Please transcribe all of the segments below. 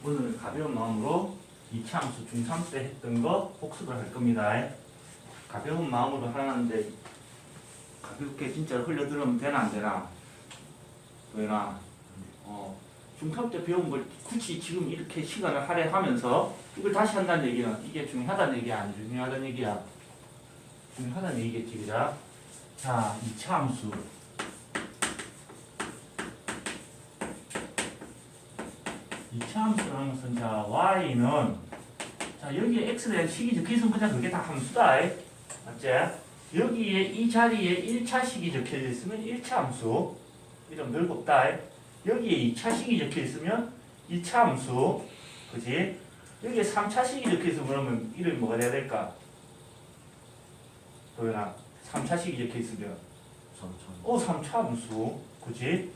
오늘 가벼운 마음으로 이차함수 중3 때 했던 거 복습을 할 겁니다. 가벼운 마음으로 하는데 가볍게 진짜로 흘려들으면 되나 안 되나? 되나? 중3 때 배운 걸 굳이 지금 이렇게 시간을 할애하면서 이걸 다시 한다는 얘기는 이게 중요하다는 얘기야, 안 중요하다는 얘기야? 중요하다는 얘기겠지, 그죠? 자, 이차함수. 이차함수라는 것은 자, y는 자, 여기에 x에 대한 식이 적혀있으면 그냥 그게 다 함수다. 맞지? 여기에 이 자리에 1차식이 적혀져 있으면 1차 함수. 이름 늘 없다. 여기에 2차식이 적혀있으면 2차 함수. 그지? 여기에 3차식이 적혀있으면 그러면 이름이 뭐가 돼야 될까? 도현아, 3차식이 적혀있으면 3차 함수. 그지?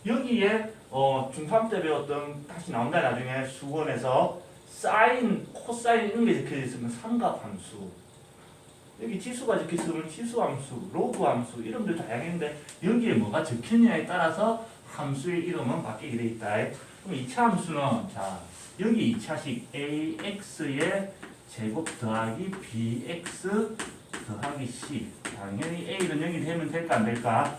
여기에 중3 때 배웠던 다시 나온다 나중에 수원에서 사인, 코사인 이런 게 적혀져 있으면 삼각함수. 여기 지수가 적혀 있으면 지수함수, 로그함수 이름들 다양한데 여기에 뭐가 적혔냐에 따라서 함수의 이름은 바뀌게 돼 있다. 그럼 2차 함수는 자 여기 2차식 ax의 제곱 더하기 bx 더하기 c. 당연히 a는 0이 되면 될까 안 될까?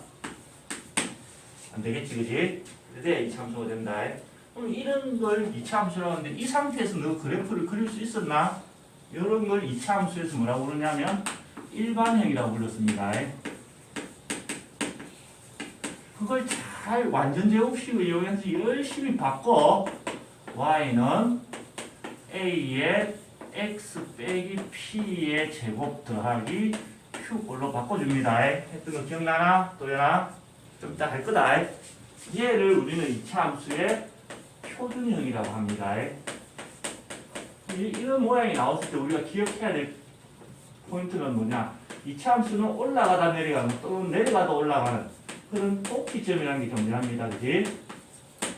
안 되겠지, 그지? 그래 2차 함수가 된다. 그럼 이런 걸 2차 함수라고 하는데 이 상태에서 너 그래프를 그릴 수 있었나? 이런 걸 2차 함수에서 뭐라고 부르냐면 일반형이라고 불렀습니다. 그걸 잘 완전 제곱식을 이용해서 열심히 바꿔 y는 a의 x 빼기 p의 제곱 더하기 q꼴로 바꿔줍니다. 했던 거 기억나나? 도연아? 좀 이따 할 거다. 얘를 우리는 2차 함수의 표준형이라고 합니다. 이런 모양이 나왔을 때 우리가 기억해야 될 포인트는 뭐냐? 2차 함수는 올라가다 내려가는 또는 내려가다 올라가는 그런 꼭지점이라는 게 존재합니다. 그지?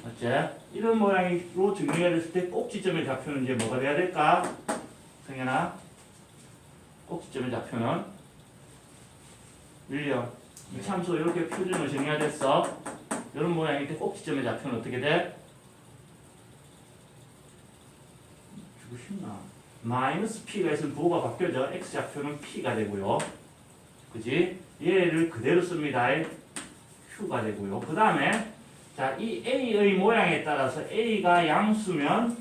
맞지? 이런 모양으로 증명해야 됐을 때 꼭지점의 좌표는 이제 뭐가 돼야 될까? 성현아? 꼭지점의 좌표는? 윌리엄 2차 함수 이렇게 표준을 정해야 됐어. 이런 모양일 때 꼭지점의 좌표는 어떻게 돼? 주고 싶나? 마이너스 p가 있으면 부호가 바뀌어져. x 좌표는 p가 되고요. 그지? 얘를 그대로 씁니다. q가 되고요. 그 다음에 자, 이 a의 모양에 따라서 a가 양수면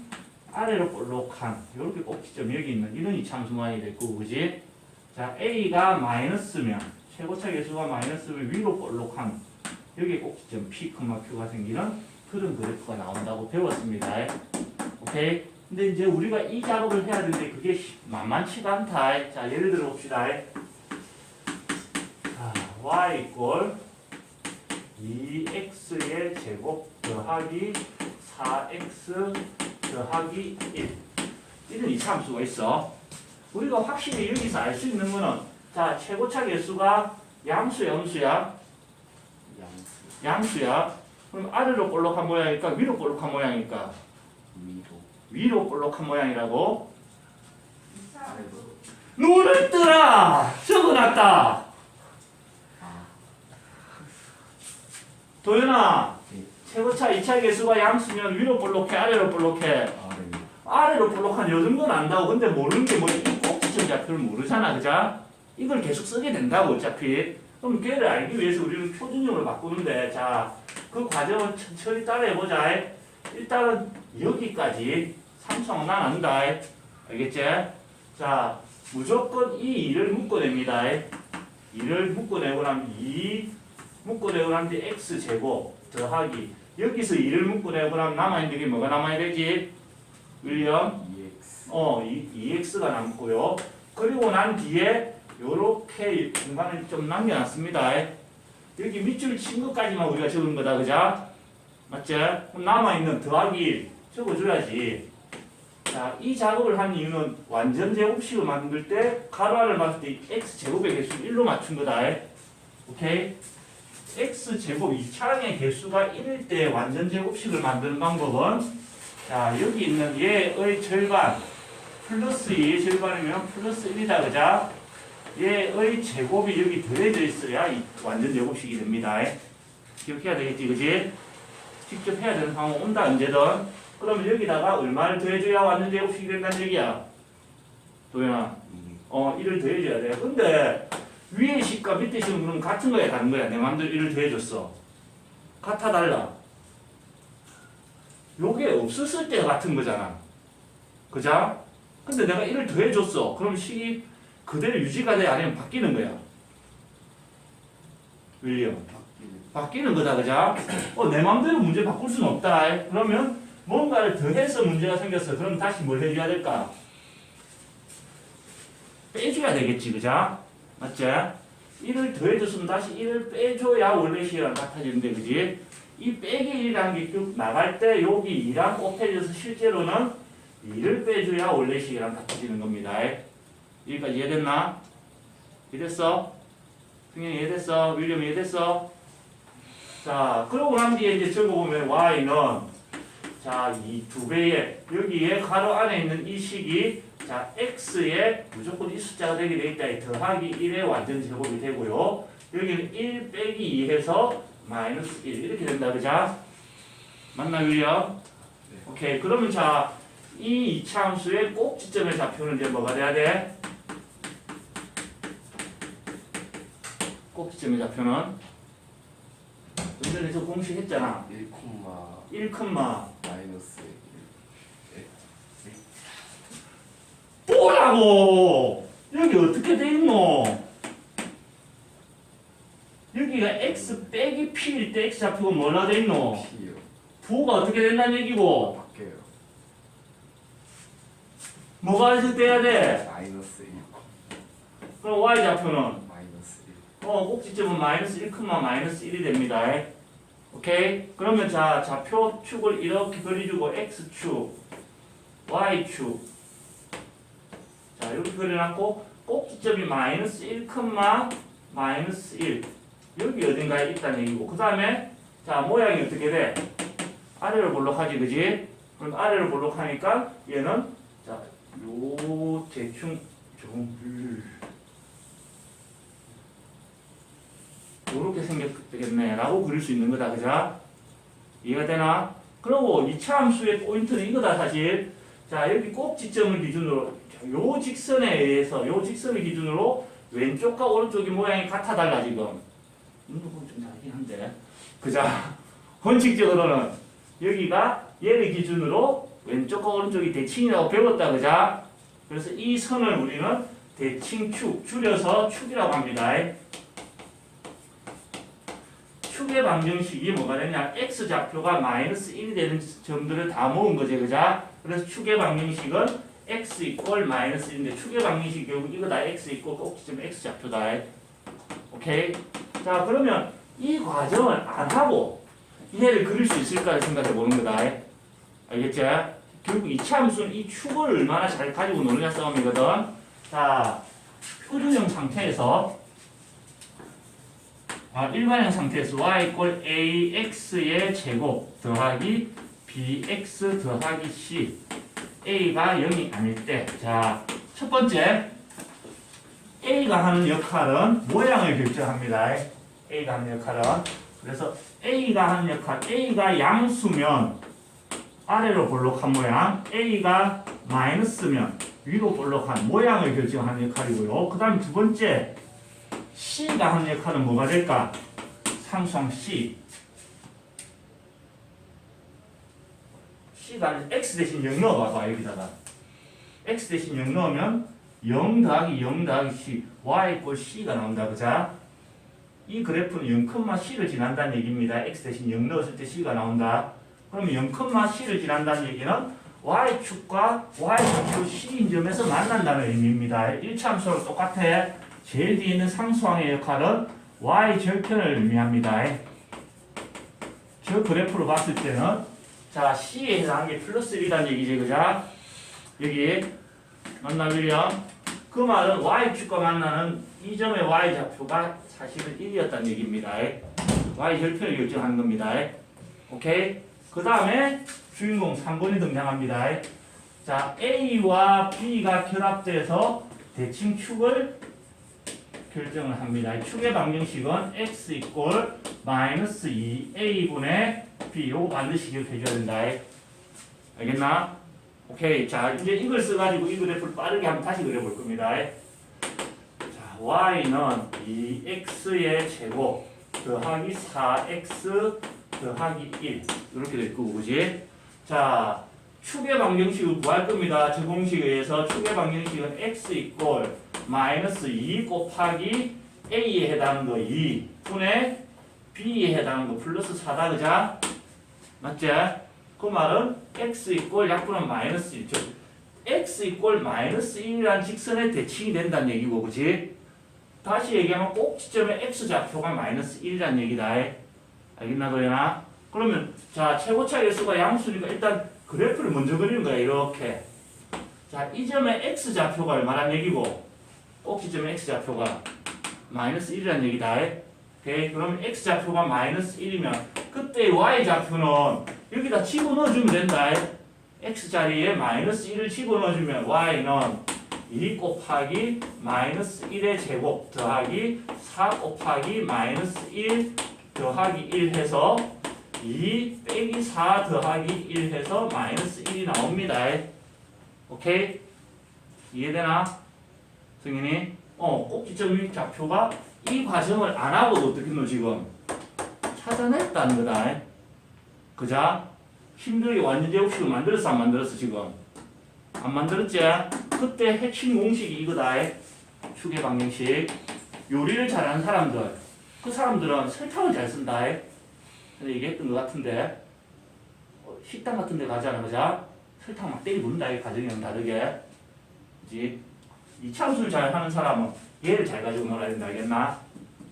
아래로 볼록한 이렇게 꼭지점이 여기 있는 이런 이차함수 모양이 될 거고, 그지? 자, a가 마이너스면 최고차 계수가 마이너스면 위로 볼록한 여기에 꼭지점 p, q가 생기는 그런 그래프가 나온다고 배웠습니다. 오케이? 근데 이제 우리가 이 작업을 해야 되는데 그게 만만치가 않다. 자, 예를 들어 봅시다. 자, y 이꼴 2x의 제곱 더하기 4x 더하기 1 이런 이차함수가 있어. 우리가 확실히 여기서 알 수 있는 거는 자, 최고차 개수가 양수야, 음수야? 양수야. 그럼 아래로 볼록한 모양일까? 위로 볼록한 모양일까? 위로 볼록한 모양이라고? 눈을 뜨라! 적어놨다! 도연아, 최고차 2차 개수가 양수면 위로 볼록해, 아래로 볼록해? 아래로 볼록한 요 정도는 안다고. 근데 모르는 게 뭐야? 이 꼭지점 좌표를 모르잖아, 그자? 이걸 계속 쓰게 된다고, 어차피. 그럼 걔를 알기 위해서 우리는 표준형을 바꾸는데, 자, 그 과정을 천천히 따라해보자. 일단은 여기까지 삼성은 난 안다. 알겠지? 자, 무조건 이 2를 묶어냅니다. 2를 묶어내고 나면 2 묶어내고 나면 x제곱 더하기 여기서 2를 묶어내고 나면 남아있는 게 뭐가 남아야 되지? 윌리엄? 2x가 남고요. 그리고 난 뒤에 요렇게 공간을 좀 남겨놨습니다. 여기 밑줄 친 것까지만 우리가 적은 거다, 그자? 맞지? 그럼 남아있는 더하기 1 적어줘야지. 자, 이 작업을 한 이유는 완전 제곱식을 만들 때 가로를 맞을 때 x제곱의 개수를 1로 맞춘 거다. 오케이? x제곱 2차항의 개수가 1일 때 완전 제곱식을 만드는 방법은 자, 여기 있는 얘의 절반 플러스 2의 절반이면 플러스 1이다, 그자? 얘의 제곱이 여기 더해져 있어야 이 완전 제곱식이 됩니다. 기억해야 되겠지, 그지? 직접 해야 되는 상황 온다, 언제든. 그러면 여기다가 얼마를 더해줘야 완전 제곱식이 된다는 얘기야. 도현아. 1을 더해줘야 돼. 근데 위의 식과 밑에 식은 그럼 같은 거야, 다른 거야? 내 마음대로 1을 더해줬어. 같아, 달라? 요게 없었을 때 같은 거잖아. 그자? 근데 내가 1을 더해줬어. 그럼 식이 그대로 유지가 돼? 아니면 바뀌는 거야? 윌리엄. 바뀌는 거다, 그자? 내 마음대로 문제 바꿀 수는 없다. 그러면 뭔가를 더해서 문제가 생겼어. 그럼 다시 뭘 해줘야 될까? 빼줘야 되겠지, 그자? 맞지? 1을 더해줬으면 다시 1을 빼줘야 원래 식이랑 같아지는데, 그지? 이 빼기 1이라는 게 쭉 나갈 때 여기 2랑 곱해져서 실제로는 2를 빼줘야 원래 식이랑 같아지는 겁니다. 여기까지 이해됐나? 이해됐어? 승현이 이해됐어? 윌리엄 이해됐어? 자, 그러고 난 뒤에 이제 적어보면 y는 자, 이 두 배의 여기에 가로 안에 있는 이 식이 자, x에 무조건 이 숫자가 되게 돼 있다. 더하기 1의 완전 제곱이 되고요. 여기는 1 빼기 2해서 마이너스 1 이렇게 된다. 그자? 맞나, 윌리엄? 네. 오케이. 그러면 자, 이 이차함수의 꼭지점의 좌표는 이제 뭐가 돼야 돼? 꼭지점의 좌표는 근데 저 공식 했잖아. 1, 마이너스 뭐라고? 여기 어떻게 돼 있노? 여기가 x 빼기 p일 때 x 좌표가 뭐라 돼 있노? P요. 부호가 어떻게 된다는 얘기고? 바뀌어요. 뭐가 돼야 돼? 마이너스 1, 그럼 y 좌표는? 마이너스 1. 꼭지점은 마이너스 1, 마이너스 1이 됩니다. 오케이? 그러면 자, 좌표 축을 이렇게 그려주고 x축, y축 자, 이렇게 그려놨고 꼭지점이 마이너스 1, 마이너스 1 여기 어딘가에 있다는 얘기고 그 다음에 자, 모양이 어떻게 돼? 아래로 볼록하지, 그지? 그럼 아래로 볼록하니까 얘는 자, 요 대충 요렇게 생겼겠네 라고 그릴 수 있는 거다, 그자? 이해가 되나? 그리고 이차 함수의 포인트는 이거다, 사실. 자, 여기 꼭지점을 기준으로 요 직선에 의해서 요 직선을 기준으로 왼쪽과 오른쪽이 모양이 같아 달라 지금. 좀 다르긴 한데. 그자? 원칙적으로는 여기가 얘를 기준으로 왼쪽과 오른쪽이 대칭이라고 배웠다, 그자? 그래서 이 선을 우리는 대칭축, 줄여서 축이라고 합니다. 축의 방정식이 뭐가 되냐? x 좌표가 마이너스 1이 되는 점들을 다 모은 거지, 그자? 그래서 축의 방정식은 x 이퀄 마이너스 1인데 축의 방정식이 결국 이거 다 x 이퀄 꼭지점 x 좌표다. 오케이? 자, 그러면 이 과정을 안 하고 얘를 그릴 수 있을까를 생각해 보는 거다. 알겠지? 결국 이차 함수는 이 축을 얼마나 잘 가지고 노느냐 싸움이거든. 자, 표준형 상태에서 일반형 상태에서 y 이퀄 ax의 제곱 더하기 bx 더하기 c a가 0이 아닐 때 자, 첫 번째 a가 하는 역할은 모양을 결정합니다. a가 하는 역할은 그래서 a가 하는 역할 a가 양수면 아래로 볼록한 모양 a가 마이너스면 위로 볼록한 모양을 결정하는 역할이고요. 그 다음 두 번째 C가 하는 역할은 뭐가 될까? 상수항 C. C가 X 대신 0 넣어봐봐, 여기다가. X 대신 0 넣으면 0 더하기 0 더하기 C, Y 이퀄 C가 나온다, 그자? 이 그래프는 0,C를 지난다는 얘기입니다. X 대신 0 넣었을 때 C가 나온다. 그러면 0,C를 지난다는 얘기는 Y축과 Y좌표 C인 점에서 만난다는 의미입니다. 1차 함수랑 똑같아. 제일 뒤에 있는 상수항의 역할은 y 절편을 의미합니다. 저 그래프로 봤을 때는 자, C에 해당하는 게 플러스 1이라는 얘기지, 그자? 여기 맞나, 윌리엄? 그 말은 y축과 만나는 이 점의 y좌표가 사실은 1이었다는 얘기입니다. y 절편을 결정하는 겁니다. 오케이? 그 다음에 주인공 3번이 등장합니다. 자, A와 B가 결합돼서 대칭 축을 결정을 합니다. 축의 방정식은 x 이퀄 마이너스 2a분의 b 요거 반드시 기억해줘야 된다. 알겠나? 오케이. 자, 이제 이걸 써가지고 이 그래프를 빠르게 한번 다시 그려볼 겁니다. 자, y는 2x의 제곱 더하기 4x 더하기 1 이렇게 될 거고, 그지? 자, 축의 방정식을 구할 겁니다. 저 공식에 의해서 축의 방정식은 x 이꼴 마이너스 2 곱하기 a에 해당하는 거 2 분의 b에 해당하는 거 플러스 4다, 그자? 맞지? 그 말은 x 이꼴 약분은 마이너스 1죠. x 이꼴 마이너스 1이라는 직선에 대칭이 된다는 얘기고, 그지? 다시 얘기하면 꼭지점의 x 좌표가 마이너스 1이라는 얘기다. 알겠나, 도현아? 그러면 자, 최고차 개수가 양수니까 일단 그래프를 먼저 그리는 거야, 이렇게. 자, 이 점의 x 좌표가 얼마란 얘기고, 꼭지점의 x 좌표가 마이너스 1이라는 얘기다. 오케이? 그러면 x 좌표가 마이너스 1이면 그때 y 좌표는 여기다 집어넣어주면 된다. x 자리에 마이너스 1을 집어넣어주면 y는 2 곱하기 마이너스 1의 제곱 더하기 4 곱하기 마이너스 1 더하기 1 해서 2 빼기 4 더하기 1 해서 마이너스 1이 나옵니다. 오케이? 이해되나? 승인이? 꼭지점 좌표가 이 과정을 안 하고도 어떻게 했노 지금? 찾아냈다는 거다. 그자? 힘들게 완전 제곱식을 만들었어 안 만들었어 지금? 안 만들었지? 그때 핵심 공식이 이거다. 축의 방정식. 요리를 잘하는 사람들, 그 사람들은 설탕을 잘 쓴다. 근데 얘기했던 것 같은데 식당 같은 데 가잖아, 그자? 설탕 막 때리 부른다, 이 과정이랑 다르게. 그지? 이차함수를 잘 하는 사람은 얘를 잘 가지고 놀아야 된다, 알겠나?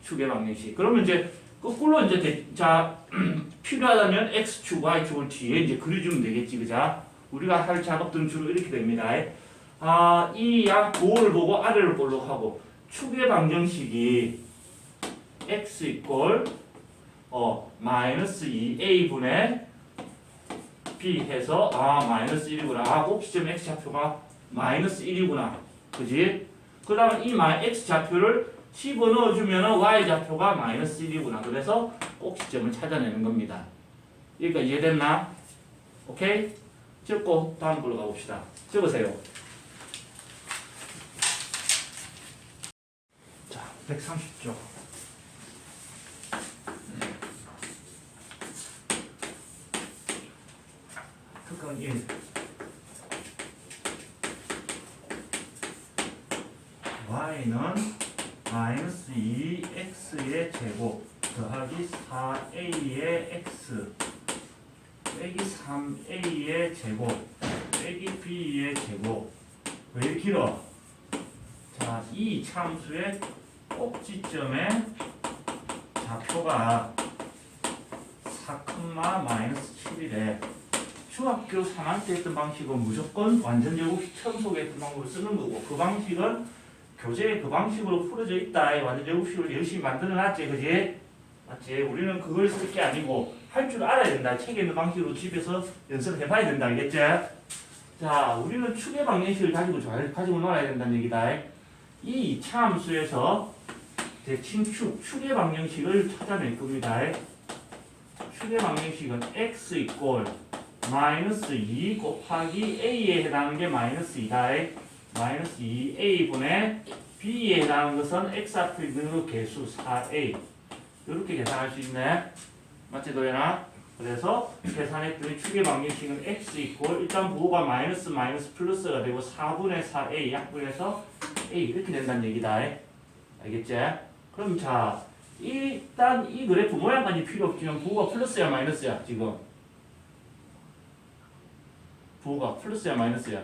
축의 방정식. 그러면 이제 거꾸로 이제 자 필요하다면 x축, y축을 뒤에 이제 그려주면 되겠지, 그자? 우리가 할 작업들은 주로 이렇게 됩니다. 이 양 도를 보고 아래를 볼록 하고 축의 방정식이 x 이꼴 마이너스 2a분의 b 해서 마이너스 1이구나. 꼭지점 x 좌표가 마이너스 1이구나. 그지? 그 다음에 이 x 좌표를 집어넣어주면 y 좌표가 마이너스 1이구나. 그래서 꼭지점을 찾아내는 겁니다. 여기까지 이해됐나? 오케이? 적고 다음 걸로 가봅시다. 적으세요. 자, 130쪽. 특강 1. y는 마이너스 2x의 제곱 더하기 4a의 x 빼기 3a의 제곱 빼기 b의 제곱. 왜 길어? 자, 이 참수의 꼭지점의 좌표가 4, 마이너스 7이래. 중학교 3학년 때 했던 방식은 무조건 완전 제곱식 처음 소개했던 방법을 쓰는 거고, 그 방식은 교재에 그 방식으로 풀어져 있다. 완전 제곱식으로 열심히 만들어놨지, 그지? 맞지? 우리는 그걸 쓸 게 아니고 할 줄 알아야 된다. 책에 있는 방식으로 집에서 연습해봐야 된다, 알겠지? 자, 우리는 축의 방정식을 가지고 놀아야 된다는 얘기다. 이 차함수에서 대칭축, 축의 방정식을 찾아낼 겁니다. 축의 방정식은 x 이꼴 마이너스 2 곱하기 a에 해당하는 게 마이너스 2다. 마이너스 2a분의 b에 해당하는 것은 x 앞에 있는 그 개수 4a. 이렇게 계산할 수 있네. 맞지, 도현아? 그래서 계산했더니 축의 방정식은 x 이꼴 일단 부호가 마이너스 플러스가 되고 4분의 4a 약분해서 a 이렇게 된다는 얘기다. 알겠지? 그럼 자, 일단 이 그래프 모양까지 필요 없지만 부호가 플러스야 마이너스야 지금? 부호가 플러스야 마이너스야?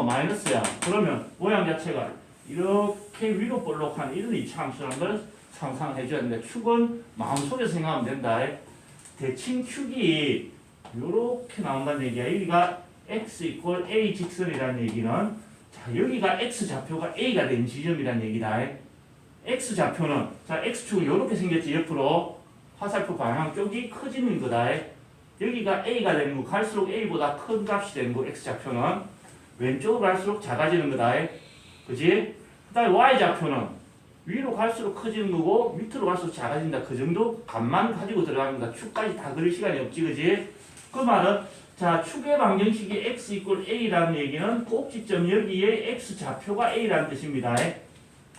마이너스야. 그러면 모양 자체가 이렇게 위로 볼록한 이런 이차함수라는 걸 상상해줘야 되는데, 축은 마음속에서 생각하면 된다. 대칭 축이 이렇게 나온다는 얘기야. 여기가 x 이꼴 a 직선이라는 얘기는, 자, 여기가 x 좌표가 a가 된 지점이라는 얘기다. x 좌표는, 자, x축은 이렇게 생겼지. 옆으로 화살표 방향 쪽이 커지는 거다. 여기가 a가 되는 거, 갈수록 a보다 큰 값이 되는 거. x 좌표는 왼쪽으로 갈수록 작아지는 거다. 그지? 그 다음에 y 좌표는 위로 갈수록 커지는 거고 밑으로 갈수록 작아진다. 그 정도 값만 가지고 들어가는 거다. 축까지 다 그릴 시간이 없지, 그지? 그 말은 자 축의 방정식이 x 이꼴 a라는 얘기는 꼭지점 여기에 x 좌표가 a라는 뜻입니다.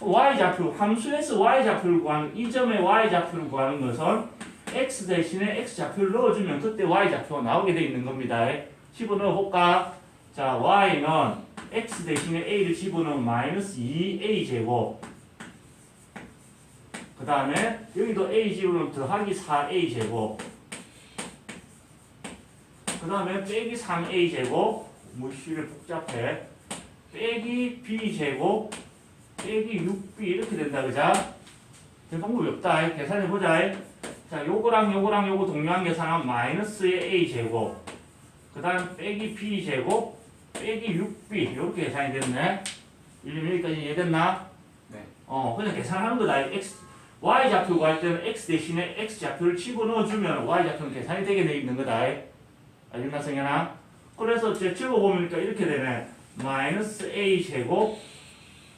y 좌표, 함수에서 y 좌표를 구하는 이 점의 y 좌표를 구하는 것은 x 대신에 x 좌표를 넣어주면 그때 y 좌표가 나오게 돼 있는 겁니다. 집어넣어 볼까? 자 y는 x 대신에 a를 집어넣으면 마이너스 2a 제곱. 그 다음에 여기도 a 집어넣으면 더하기 4a 제곱. 그 다음에 빼기 3a 제곱. 무시를 복잡해. 빼기 b 제곱. 빼기 6b 이렇게 된다, 그자? 될 방법이 없다. 계산해보자. 자, 요거랑 요거랑 요거 동일한 계산하면 마이너스의 a 제곱. 그 다음 빼기 b 제곱. 빼기 6b 이렇게 계산이 됐네. 여기까지 이해됐나? 네. 그냥 계산하는 거다. y 좌표 구할 때는 x 대신에 x 좌표를 집어넣어주면 y 좌표는 계산이 되게 돼 있는 거다. 알겠나, 성현아? 그래서 제 적어보니까 이렇게 되네. 마이너스 a 제곱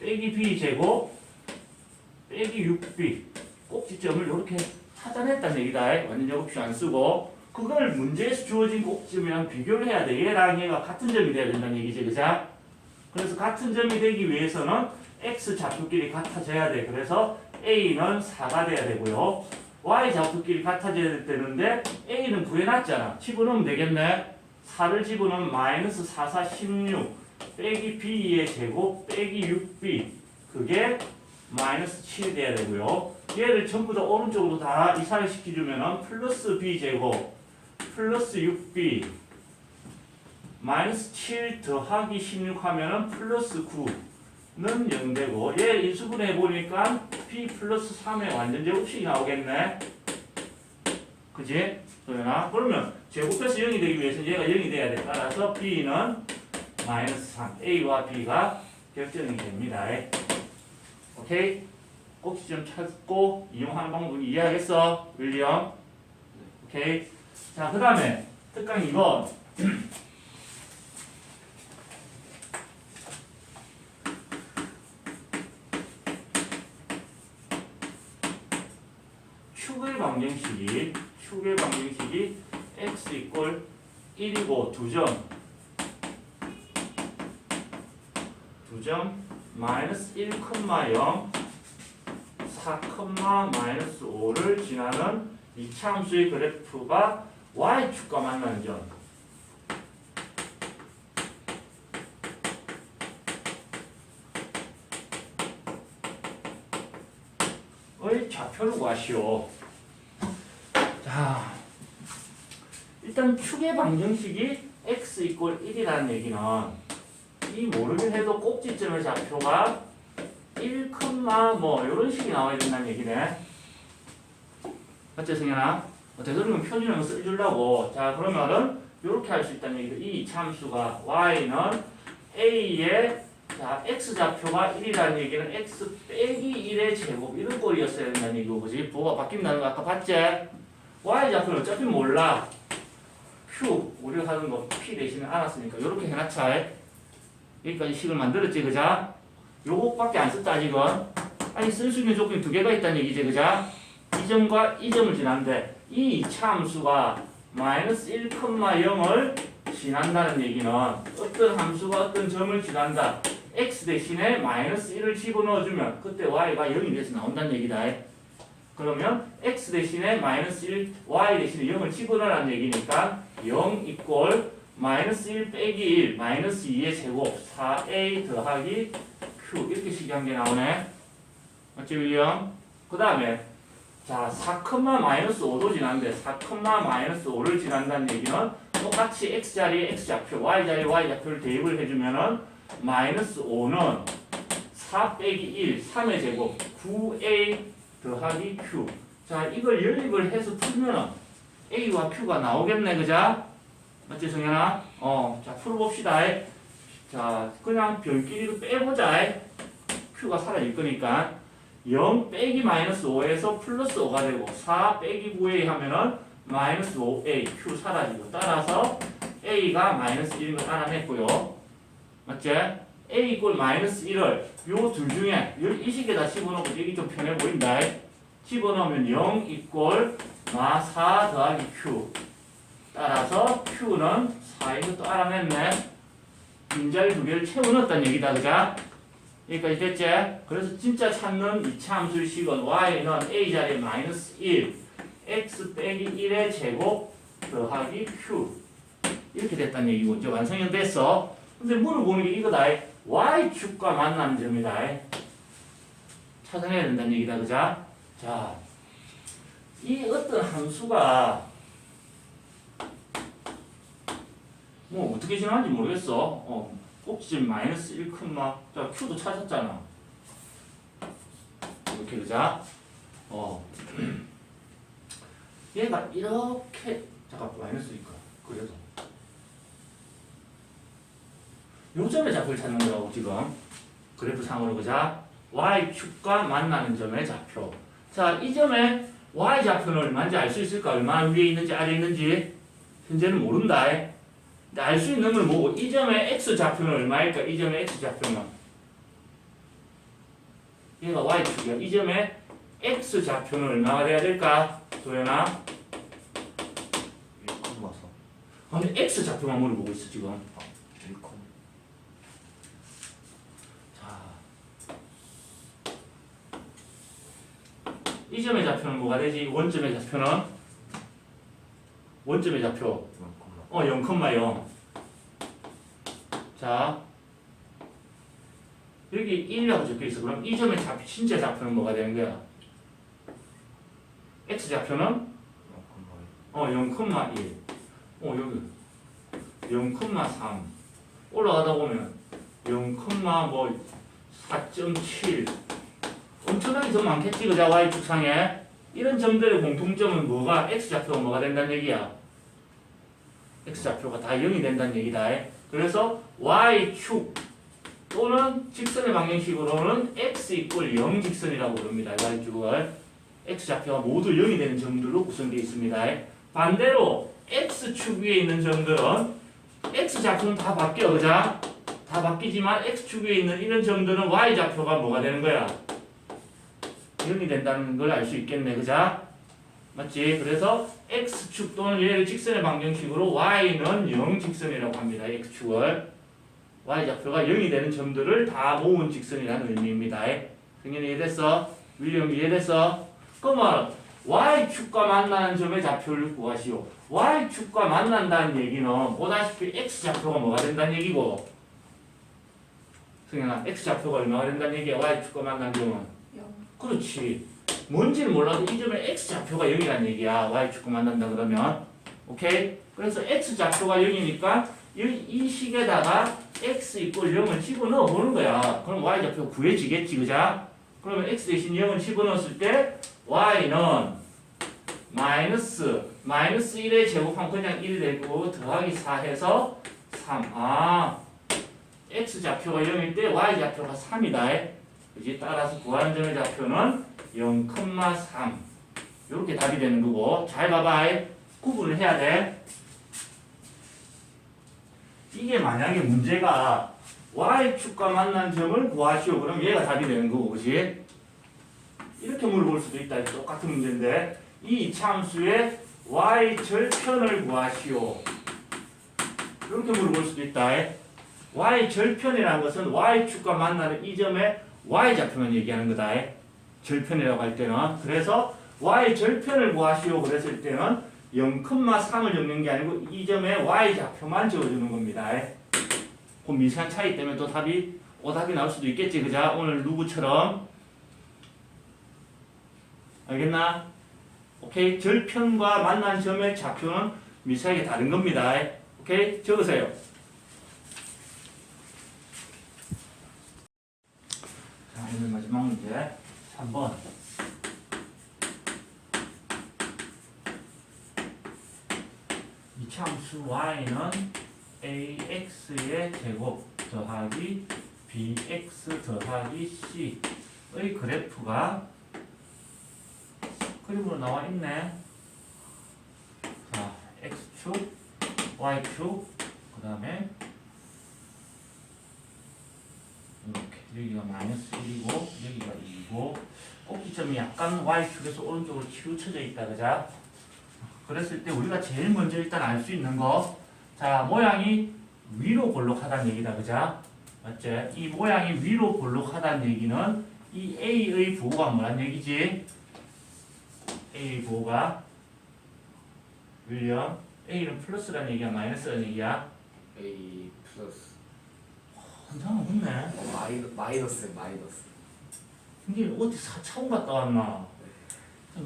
빼기 b 제곱 빼기 6b 꼭지점을 이렇게 찾아냈다는 얘기다. 완전 제곱수 안 쓰고 그걸 문제에서 주어진 꼭지점이랑 비교를 해야 돼. 얘랑 얘가 같은 점이 돼야 된다는 얘기지, 그자? 그래서 같은 점이 되기 위해서는 x 좌표끼리 같아져야 돼. 그래서 a는 4가 돼야 되고요. y 좌표끼리 같아져야 되는데 a는 구해놨잖아. 집어넣으면 되겠네. 4를 집어넣으면 마이너스 4, 4, 16 빼기 b의 제곱 빼기 6b 그게 마이너스 7이 돼야 되고요. 얘를 전부 다 오른쪽으로 다 이사를 시켜주면은 플러스 b 제곱 플러스 6b 마이너스 7 더하기 16 하면은 플러스 9는 0되고 얘 인수분해 해보니까 b 플러스 3의 완전 제곱식이 나오겠네. 그지? 그러면 제곱해서 0이 되기 위해서는 얘가 0이 돼야 돼. 따라서 b는 마이너스 3, a와 b가 결정이 됩니다. 오케이? 꼭지점 찾고 이용하는 방법 이해하겠어? 윌리엄? 오케이? 자, 그 다음에 특강 2번 축의 방정식이 x 이꼴 1이고 2점 마이너스 1, 0 4, 마이너스 5를 지나는 이차 함수의 그래프가 y축과 만나는 점. 의 좌표를 구하시오. 자, 일단 축의 방정식이 x 이꼴 1이라는 얘기는 이 모르긴 해도 꼭지점의 좌표가 1, 뭐 이런 식이 나와야 된다는 얘기네. 맞지, 성현아? 되도록이면 표준형을 써주려고. 자, 그러면은 이렇게 할 수 있다는 얘기죠. 이 참수가 y는 a의 자 x 좌표가 1이라는 얘기는 x 빼기 1의 제곱 이런 꼴이었어야 된다는 얘기고, 그지? 부호가 바뀐다는 거 아까 봤지? y 좌표는 어차피 몰라. q 우리가 하는 거 p 대신에 알았으니까 이렇게 해놨자. 여기까지 식을 만들었지, 그자? 요것밖에 안 썼다, 아직은. 아니, 쓸 수 있는 조건이 두 개가 있다는 얘기지, 그자? 이 점과 이 점을 지난데, 이 이차 함수가 마이너스 1, 0을 지난다는 얘기는 어떤 함수가 어떤 점을 지난다. x 대신에 마이너스 1을 집어넣어주면 그때 y가 0이 돼서 나온다는 얘기다. 그러면 x 대신에 마이너스 1, y 대신에 0을 집어넣으라는 얘기니까 0 이꼴 마이너스 1 빼기 1 마이너스 2의 제곱 4a 더하기 q 이렇게 식이 한 개 나오네. 맞지, 윌리엄? 그 다음에 자 4, 마이너스 5도 지났는데 4, 마이너스 5를 지난다는 얘기는 똑같이 x 자리에 x 좌표 y 자리에 y 좌표를 대입을 해주면은 마이너스 5는 4 빼기 1 3의 제곱 9a 더하기 q. 자 이걸 연립을 해서 풀면은 a와 q가 나오겠네, 그자? 맞지, 성현아? 자 풀어봅시다. 자 그냥 별끼리도 빼보자. q가 사라질 거니까 0 빼기 마이너스 5에서 플러스 5가 되고 4 빼기 9a 하면은 마이너스 5a q 사라지고, 따라서 a가 마이너스 1을 알아냈고요. 맞지? a 이꼴 마이너스 1을 요 둘 중에 이 식에다 집어넣고 여기 좀 편해 보인다. 집어넣으면 0 이꼴 마 4 더하기 q. 따라서 q는 4. 이것도 알아냈네. 빈자리 두 개를 채워 넣었다는 얘기다. 그자? 여기까지 됐지? 그래서 진짜 찾는 이차 함수의 식은 y는 a 자리에 마이너스 1 x 빼기 1의 제곱 더하기 q 이렇게 됐다는 얘기고 이제 완성이 됐어. 근데 물어보는 게 이거다. y축과 만나는 점이다. 찾아내야 된다는 얘기다. 그자? 자, 이 어떤 함수가 뭐 어떻게 지나는지 모르겠어. 꼭지점 마이너스 1, 자 q도 찾았잖아. 이렇게 그자? 얘가 이렇게 잠깐 마이너스 1까 그래도 요점의 좌표를 찾는 거라고 지금 그래프 상으로 그자? y축과 만나는 점의 좌표. 자, 이 점에 y 좌표는 얼마인지 알 수 있을까? 얼마나 위에 있는지 아래에 있는지 현재는 모른다. 알 수 있는 걸 보고 이 점의 x 좌표는 얼마일까? 이 점의 x 좌표는 얘가 y축이야. 이 점의 x 좌표는 얼마가 돼야 될까? 도현아? 1,4. 근데 x 좌표만 물어보고 있어 지금. 1, 자, 이 점의 좌표는 뭐가 되지? 원점의 좌표는? 원점의 좌표 0,0. 자, 여기 1이라고 적혀 있어. 그럼 이 점의 좌표, 신체 좌표는 뭐가 되는 거야? x 좌표는 0,1. 여기 0,3. 올라가다 보면 0,4.7. 엄청나게 더 많겠지, 그자? y축상에. 이런 점들의 공통점은 뭐가? x 좌표가 뭐가 된다는 얘기야? x좌표가 다 0이 된다는 얘기다. 그래서 y축 또는 직선의 방정식으로는 x 이꼴 0 직선이라고 부릅니다. y축을 x좌표가 모두 0이 되는 점들로 구성되어 있습니다. 반대로 x축 위에 있는 점들은 x좌표는 다 바뀌어. 그자? 다 바뀌지만 x축 위에 있는 이런 점들은 y좌표가 뭐가 되는 거야? 0이 된다는 걸 알 수 있겠네. 그자? 맞지? 그래서 x축 또는 얘를 직선의 방정식으로 y는 0 직선이라고 합니다. x축을 y좌표가 0이 되는 점들을 다 모은 직선이라는 의미입니다. 승현이 이해됐어? 윌리엄 이해됐어? 그러면 y축과 만나는 점의 좌표를 구하시오. y축과 만난다는 얘기는 보다시피 x좌표가 뭐가 된다는 얘기고 승현아 x좌표가 얼마가 된다는 얘기야? y축과 만나는 점은? 0. 그렇지. 뭔지는 몰라도 이 점의 x좌표가 0이라는 얘기야. y축과 만난다 그러면. 오케이? 그래서 x좌표가 0이니까 이 식에다가 x 이꼴 0을 집어넣어 보는 거야. 그럼 y좌표 구해지겠지. 그자? 그러면 x 대신 0을 집어넣었을 때 y는 마이너스 1의 제곱하면 그냥 1이 되고 더하기 4 해서 3. x좌표가 0일 때 y좌표가 3이다. 그지? 따라서 구하는 점의 좌표는 0,3 이렇게 답이 되는 거고 잘 봐봐. 구분을 해야 돼. 이게 만약에 문제가 y축과 만난 점을 구하시오. 그럼 얘가 답이 되는 거고 그지? 이렇게 물어볼 수도 있다. 똑같은 문제인데 이 이차함수의 y절편을 구하시오. 이렇게 물어볼 수도 있다. y절편이라는 것은 y축과 만나는 이 점의 y좌표만 얘기하는 거다. 절편이라고 할 때는. 그래서 y절편을 구하시오 그랬을 때는 0,3을 적는 게 아니고 이 점의 y좌표만 적어주는 겁니다. 그 미세한 차이 때문에 또 오답이 나올 수도 있겠지. 그자? 오늘 누구처럼. 알겠나? 오케이? 절편과 만난 점의 좌표는 미세하게 다른 겁니다. 오케이? 적으세요. 자, 오늘 마지막 문제 3번. 이차함수 y는 ax의 제곱 더하기 bx 더하기 c의 그래프가 그림으로 나와 있네. 자, x축, y축, 그 다음에 여기가 마이너스 1이고 여기가 2고 꼭지점이 약간 y축에서 오른쪽으로 치우쳐져 있다. 그자? 그랬을 때 우리가 제일 먼저 일단 알 수 있는 거, 자, 모양이 위로 볼록하다는 얘기다. 그자? 맞지? 이 모양이 위로 볼록하다는 얘기는 이 A의 부호가 뭐란 얘기지? A의 부호가 윌리엄, A는 플러스라는 얘기야, 마이너스라는 얘기야? A 플러스 한참 없네. 마이너스. 이게 어디 4차원 갔다 왔나?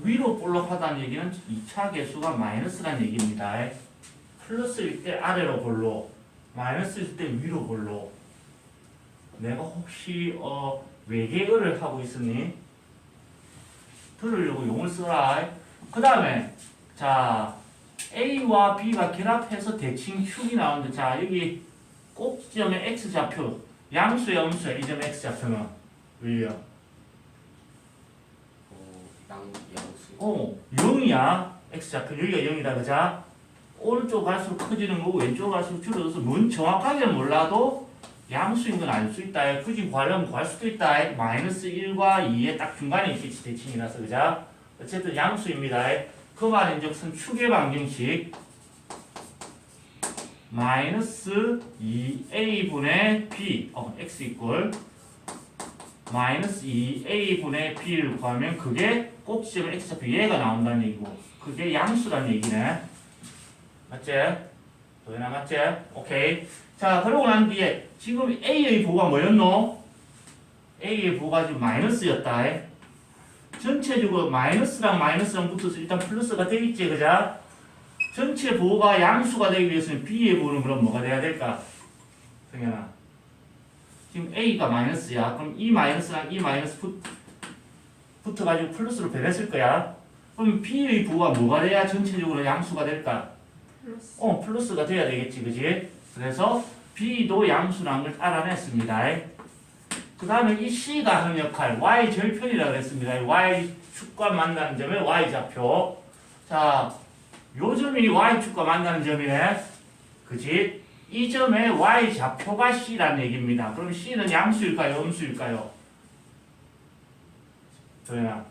위로 볼록하다는 얘기는 2차 계수가 마이너스라는 얘기입니다. 플러스일 때 아래로 볼록, 마이너스일 때 위로 볼록. 내가 혹시 외계어를 하고 있으니 들으려고 용을 쓰라. 그 다음에 자 A와 B가 결합해서 대칭 흉이 나오는데, 자 여기 꼭지점의 X좌표 양수야 음수야? 이 점의 X좌표는 왜요? 양수. 0이야. X좌표 여기가 0이다. 그자? 오른쪽 갈수록 커지는 거고 왼쪽 갈수록 줄어들어서 뭔 정확하게 몰라도 양수인 건 알 수 있다. 굳이 구하려면 구할 수도 있다. 마이너스 1과 2의 딱 중간에 있겠지, 대칭이라서. 그자? 어쨌든 양수입니다. 그 말인즉슨 축의 방정식 마이너스 2a분의 b x 이꼴 마이너스 2a분의 b를 구하면 그게 꼭지점 x좌표 얘가 나온다는 얘기고, 그게 양수라는 얘기네. 맞지? 도현아 맞지? 오케이. 자, 그러고 난 뒤에 지금 a의 부호가 뭐였노? a의 부호가 지금 마이너스였다. 전체적으로 마이너스랑 붙어서 일단 플러스가 되겠지, 그자? 전체 부호가 양수가 되기 위해서는 b의 부호는 그럼 뭐가 돼야 될까? 승현아. 지금 a가 마이너스야. 그럼 이 마이너스랑 이 마이너스 붙어가지고 플러스로 변했을 거야. 그럼 b의 부호가 뭐가 돼야 전체적으로 양수가 될까? 플러스. 플러스가 돼야 되겠지, 그지? 그래서 b도 양수라는 걸 알아냈습니다. 그 다음에 이 c가 하는 역할, y 절편이라고 했습니다. y축과 만나는 점의 y좌표. 자, 요 점이 y축과 만나는 점이네. 그지? 이 점의 y좌표가 c라는 얘기입니다. 그럼 c는 양수일까요? 음수일까요? 도현아,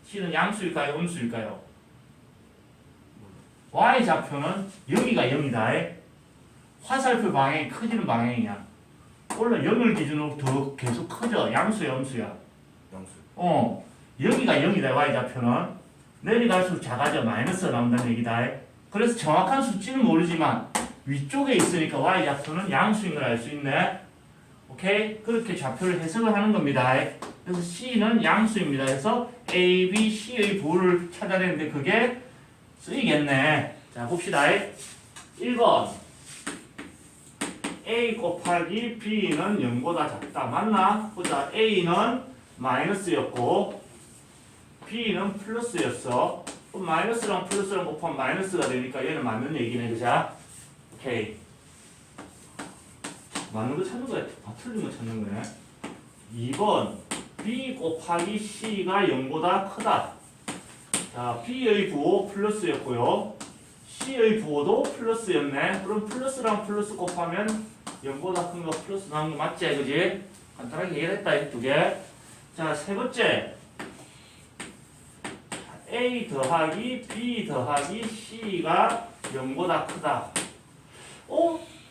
c는 양수일까요? 음수일까요? y좌표는 여기가 0이다. 화살표 방향이 커지는 방향이야. 원래 0을 기준으로 더 계속 커져. 양수야, 음수야? 양수. 여기가 0이다. y좌표는 내려갈수록 작아져. 마이너스가 나온다는 얘기다. 그래서 정확한 수치는 모르지만 위쪽에 있으니까 y좌표는 양수인 걸 알 수 있네. 오케이? 그렇게 좌표를 해석을 하는 겁니다. 그래서 c는 양수입니다. 그래서 a, b, c의 부호를 찾아내는데 그게 쓰이겠네. 자, 봅시다. 1번 a 곱하기 b는 0보다 작다. 맞나? 보자. a는 마이너스였고 b는 플러스였어. 그럼 마이너스랑 플러스랑 곱하면 마이너스가 되니까 얘는 맞는 얘기네. 그자? 오케이. 맞는 거 찾는 거야? 틀린 거 찾는 거네. 2번 b 곱하기 c가 0보다 크다. 자, b의 부호 플러스였고요. c의 부호도 플러스였네. 그럼 플러스랑 플러스 곱하면 0보다 큰 거 플러스 나온 거 맞지? 그지? 간단하게 해결했다. 이 두 개. 자, 세 번째. a 더하기 b 더하기 c가 0보다 크다.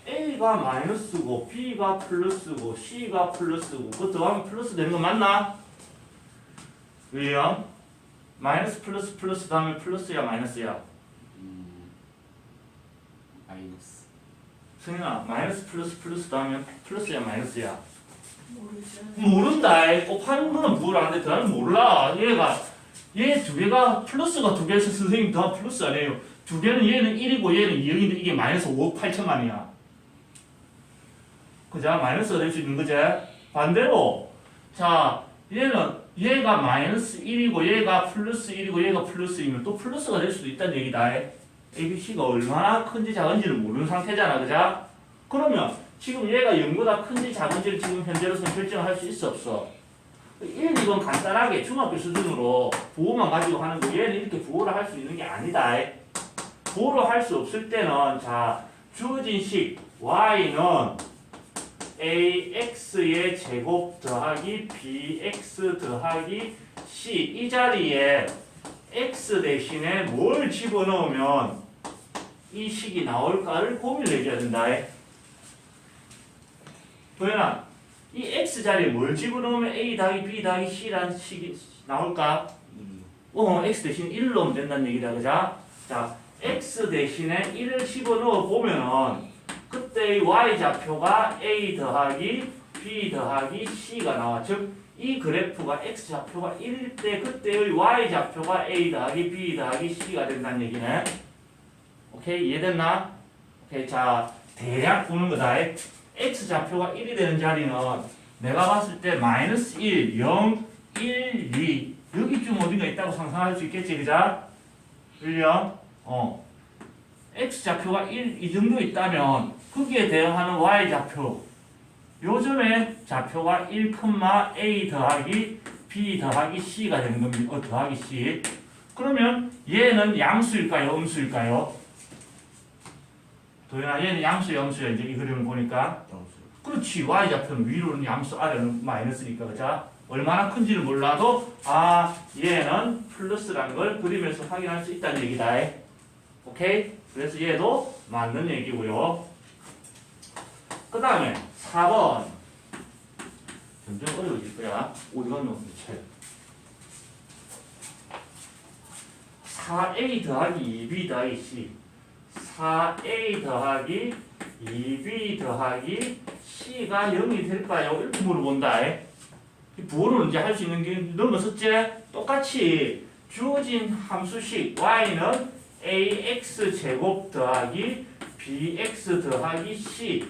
a가 마이너스고 b가 플러스고 c가 플러스고 그거 더하면 플러스 되는 거 맞나? 왜요? 마이너스 플러스 플러스 더하면 플러스야 마이너스야? 마이너스. 승현아, 마이너스 플러스 플러스 더하면 플러스야 마이너스야? 모르죠. 모른다. 곱하는 거는 모르는데 더하면 몰라. 얘 두 개가 플러스가 두 개에서 선생님 더하면 플러스 아니에요. 두 개는 얘는 1이고 얘는 2인데 이게 마이너스 5억 8천만이야. 그자? 마이너스가 될 수 있는 거지? 반대로 자 얘가 마이너스 1이고 얘가 플러스 1이고 얘가 플러스 2면 또 플러스가 될 수도 있다는 얘기다. ABC가 얼마나 큰지 작은지를 모르는 상태잖아. 그자? 그러면 지금 얘가 0보다 큰지 작은지를 지금 현재로서는 결정할 수 있어 없어? 1, 2번 간단하게 중학교 수준으로 부호만 가지고 하는 거 얘는 이렇게 부호를 할 수 있는 게 아니다. 부호를 할 수 없을 때는 자 주어진 식 y는 AX의 제곱 더하기 BX 더하기 C 이 자리에 X 대신에 뭘 집어넣으면 이 식이 나올까를 고민을 해줘야 된다. 도현아, 이 X 자리에 뭘 집어넣으면 A 더하기 B 더하기 C라는 식이 나올까? 1이요. X 대신 1을 넣으면 된다는 얘기다. 그자? 자, X 대신에 1을 집어넣어 보면은 그때의 Y좌표가 A 더하기 B 더하기 C가 나와. 즉, 이 그래프가 X좌표가 1일 때 그때의 Y좌표가 A 더하기 B 더하기 C가 된다는 얘기네. 오케이? 이해됐나? 오케이. 자, 대략 보는 거다. X좌표가 1이 되는 자리는 내가 봤을 때 마이너스 1, 0, 1, 2 여기쯤 어딘가 있다고 상상할 수 있겠지. 그자? 1, 0? X좌표가 1 이 정도 있다면 거기에 대응하는 Y좌표 요즘에 좌표가 1, A 더하기 B 더하기 C가 되는 겁니다. 더하기 C. 그러면 얘는 양수일까요? 음수일까요? 도현아, 얘는 양수, 염수야. 이제 이 그림을 보니까. 영수. 그렇지. Y좌표는 위로는 양수, 아래는 마이너스니까. 그죠? 얼마나 큰지를 몰라도 아, 얘는 플러스라는 걸 그림에서 확인할 수 있다는 얘기다. 오케이? 그래서 얘도 맞는 얘기고요. 그 다음에 4번 점점 어려워질 거야. 어디 갔노 대체? 4a 더하기 2b 더하기 c 4a 더하기 2b 더하기 c가 0이 될까요? 이렇게 물어본다. 부호를 이제 할 수 있는 게 넘어섰지? 똑같이 주어진 함수식 y는 ax 제곱 더하기 bx 더하기 c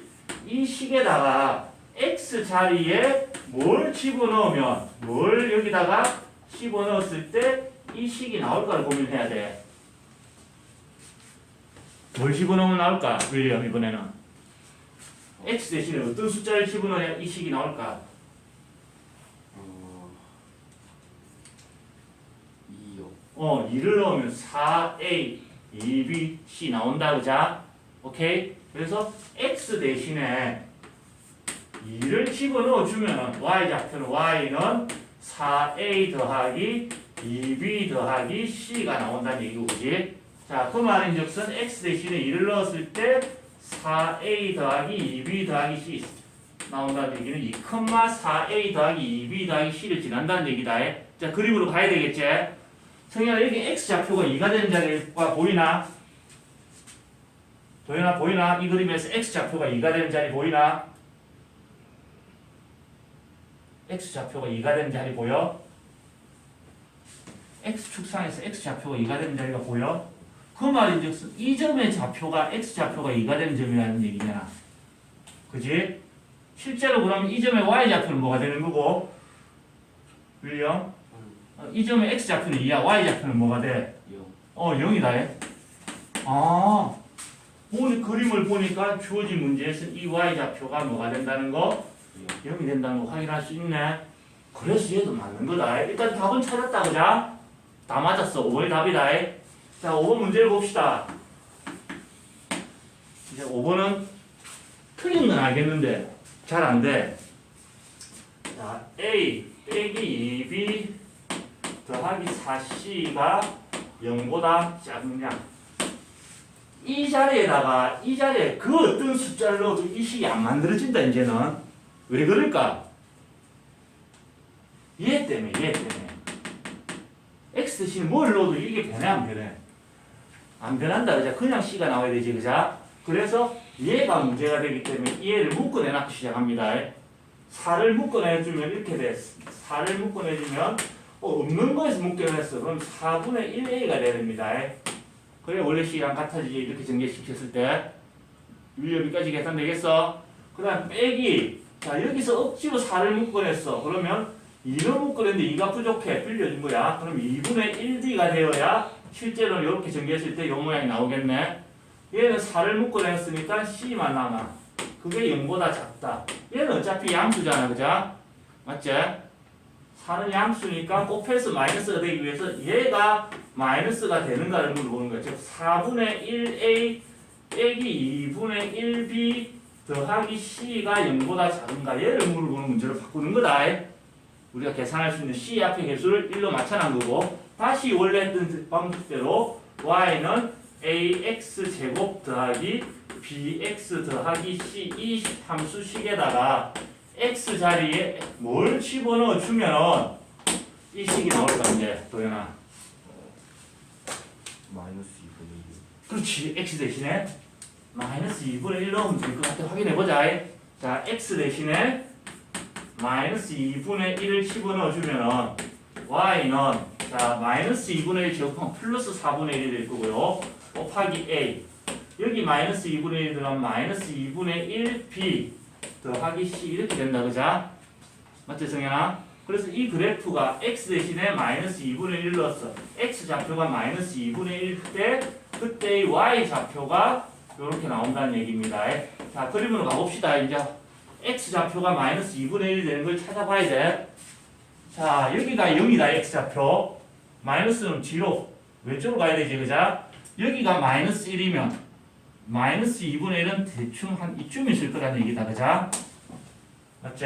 이 식에다가 x 자리에 뭘 집어넣으면 뭘 여기다가 집어넣었을 때 이 식이 나올까를 고민해야 돼. 뭘 집어넣으면 나올까? 윌리엄 이번에는 x 대신에 어떤 숫자를 집어넣어야 이 식이 나올까? 2요. 2를 넣으면 4a, 2b, c 나온다. 그자? 오케이? 그래서 x 대신에 2를 집어넣어 주면 y좌표는 y는 4a 더하기 2b 더하기 c가 나온다는 얘기고, 그지? 자, 그 말인즉슨 x 대신에 2를 넣었을 때 4a 더하기 2b 더하기 c 나온다는 얘기는 2,4a 더하기 2b 더하기 c를 지난다는 얘기다. 자, 그림으로 가야 되겠지? 성현아, 여기 x좌표가 2가 되는 자리가 보이나? 도현아, 보이나? 이 그림에서 x좌표가 2가 되는 자리 보이나? x좌표가 2가 되는 자리 보여? x축상에서 x좌표가 2가 되는 자리가 보여? 그 말인즉슨 이 점의 좌표가 x좌표가 2가 되는 점이라는 얘기잖아. 그지? 실제로 그러면 이 점의 y좌표는 뭐가 되는 거고? 윌리엄? 이 점의 x좌표는 2야. y좌표는 뭐가 돼? 0. 0이다. 해. 아, 오늘 그림을 보니까 주어진 문제에서 이 y좌표가 뭐가 된다는 거? 0이 된다는 거 확인할 수 있네. 그래서 얘도 맞는 거다. 일단 답은 찾았다. 그자? 다 맞았어. 5번이 답이다. 자, 5번 문제를 봅시다. 이제 5번은 틀린 건 알겠는데 잘 안 돼. 자, A 빼기 2B 더하기 4C가 0보다 작냐. 이 자리에 그 어떤 숫자를 넣어도 이 식이 안 만들어진다. 이제는 왜 그럴까? 얘 때문에 x 대신에 뭘 넣어도 이게 변해 안 변해? 안 변한다. 그자? 그냥 c가 나와야 되지. 그자? 그래서 얘가 문제가 되기 때문에 얘를 묶어내놓기 시작합니다. 4를 묶어내주면 이렇게 돼. 4를 묶어내주면 없는 거에서 묶여냈어. 그럼 4분의 1a가 돼야 됩니다. 그래 원래 식이랑 같아지지. 이렇게 전개시켰을 때 여기까지 계산되겠어? 그 다음 빼기. 자, 여기서 억지로 4를 묶어냈어. 그러면 2를 묶어냈는데 2가 부족해. 빌려준 거야. 그럼 2분의 1d가 되어야 실제로 이렇게 전개했을 때 이 모양이 나오겠네. 얘는 4를 묶어냈으니까 c만 남아. 그게 0보다 작다. 얘는 어차피 양수잖아. 그죠? 맞지? 4는 양수니까 곱해서 마이너스가 되기 위해서 얘가 마이너스가 되는가를 물어보는 거야. 즉 4분의 1a 빼기 2분의 1b 더하기 C가 0보다 작은가 얘를 물어보는 문제를 바꾸는 거다. 우리가 계산할 수 있는 C 앞에 개수를 1로 맞춰놓은 거고 다시 원래 했던 방식대로 y는 ax 제곱 더하기 bx 더하기 c 이 함수식에다가 x 자리에 뭘 집어넣어 주면은 이 식이 나올 건데 도현아. 마이너스 2분의 그렇지. x 대신에 마이너스 2분의 1 넣으면 될 것 같아. 확인해보자. 자, x 대신에 마이너스 2분의 1을 집어넣어 주면은 y는 자 마이너스 2분의 1 제곱하면 플러스 4분의 1이 될 거고요. 곱하기 a 여기 마이너스 2분의 1 들어가면 마이너스 2분의 1 b 더하기 c 이렇게 된다. 그자? 맞지 성현아? 그래서 이 그래프가 x 대신에 마이너스 2분의 1 넣었어. x 좌표가 마이너스 2분의 1 때 그때의 y 좌표가 이렇게 나온다는 얘기입니다. 자 그림으로 가봅시다. 이제 x 좌표가 마이너스 2분의 1 되는 걸 찾아봐야 돼. 자 여기가 0이다. x 좌표 마이너스는 뒤로 왼쪽으로 가야 되지. 그자? 여기가 마이너스 1이면 마이너스 2분의 1은 대충 한 이쯤 있을 거라는 얘기다. 그자? 맞지?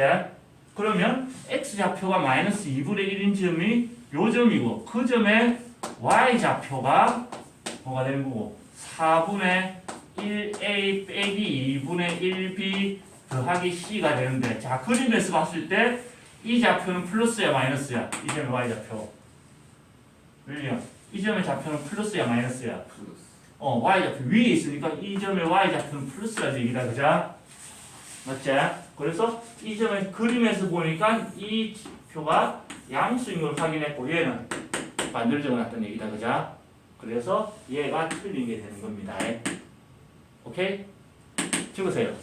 그러면 x 좌표가 마이너스 2분의 1인 점이 요 점이고 그 점에 y 좌표가 뭐가 되는 거고 4분의 1a 빼기 2분의 1b 더하기 c가 되는데 자 그림에서 봤을 때 이 좌표는 플러스야 마이너스야? 이 점의 y 좌표 윌리엄 이 점의 좌표는 플러스야 마이너스야? 플러스. y 좌표 위에 있으니까 이 점의 y 좌표는 플러스라는 얘기다. 그자? 맞지? 그래서 이 점의 그림에서 보니까 이 표가 양수인 걸 확인했고 얘는 반대로 적어놨던 얘기다. 그자? 그래서 얘가 틀린 게 되는 겁니다. 오케이? 찍으세요.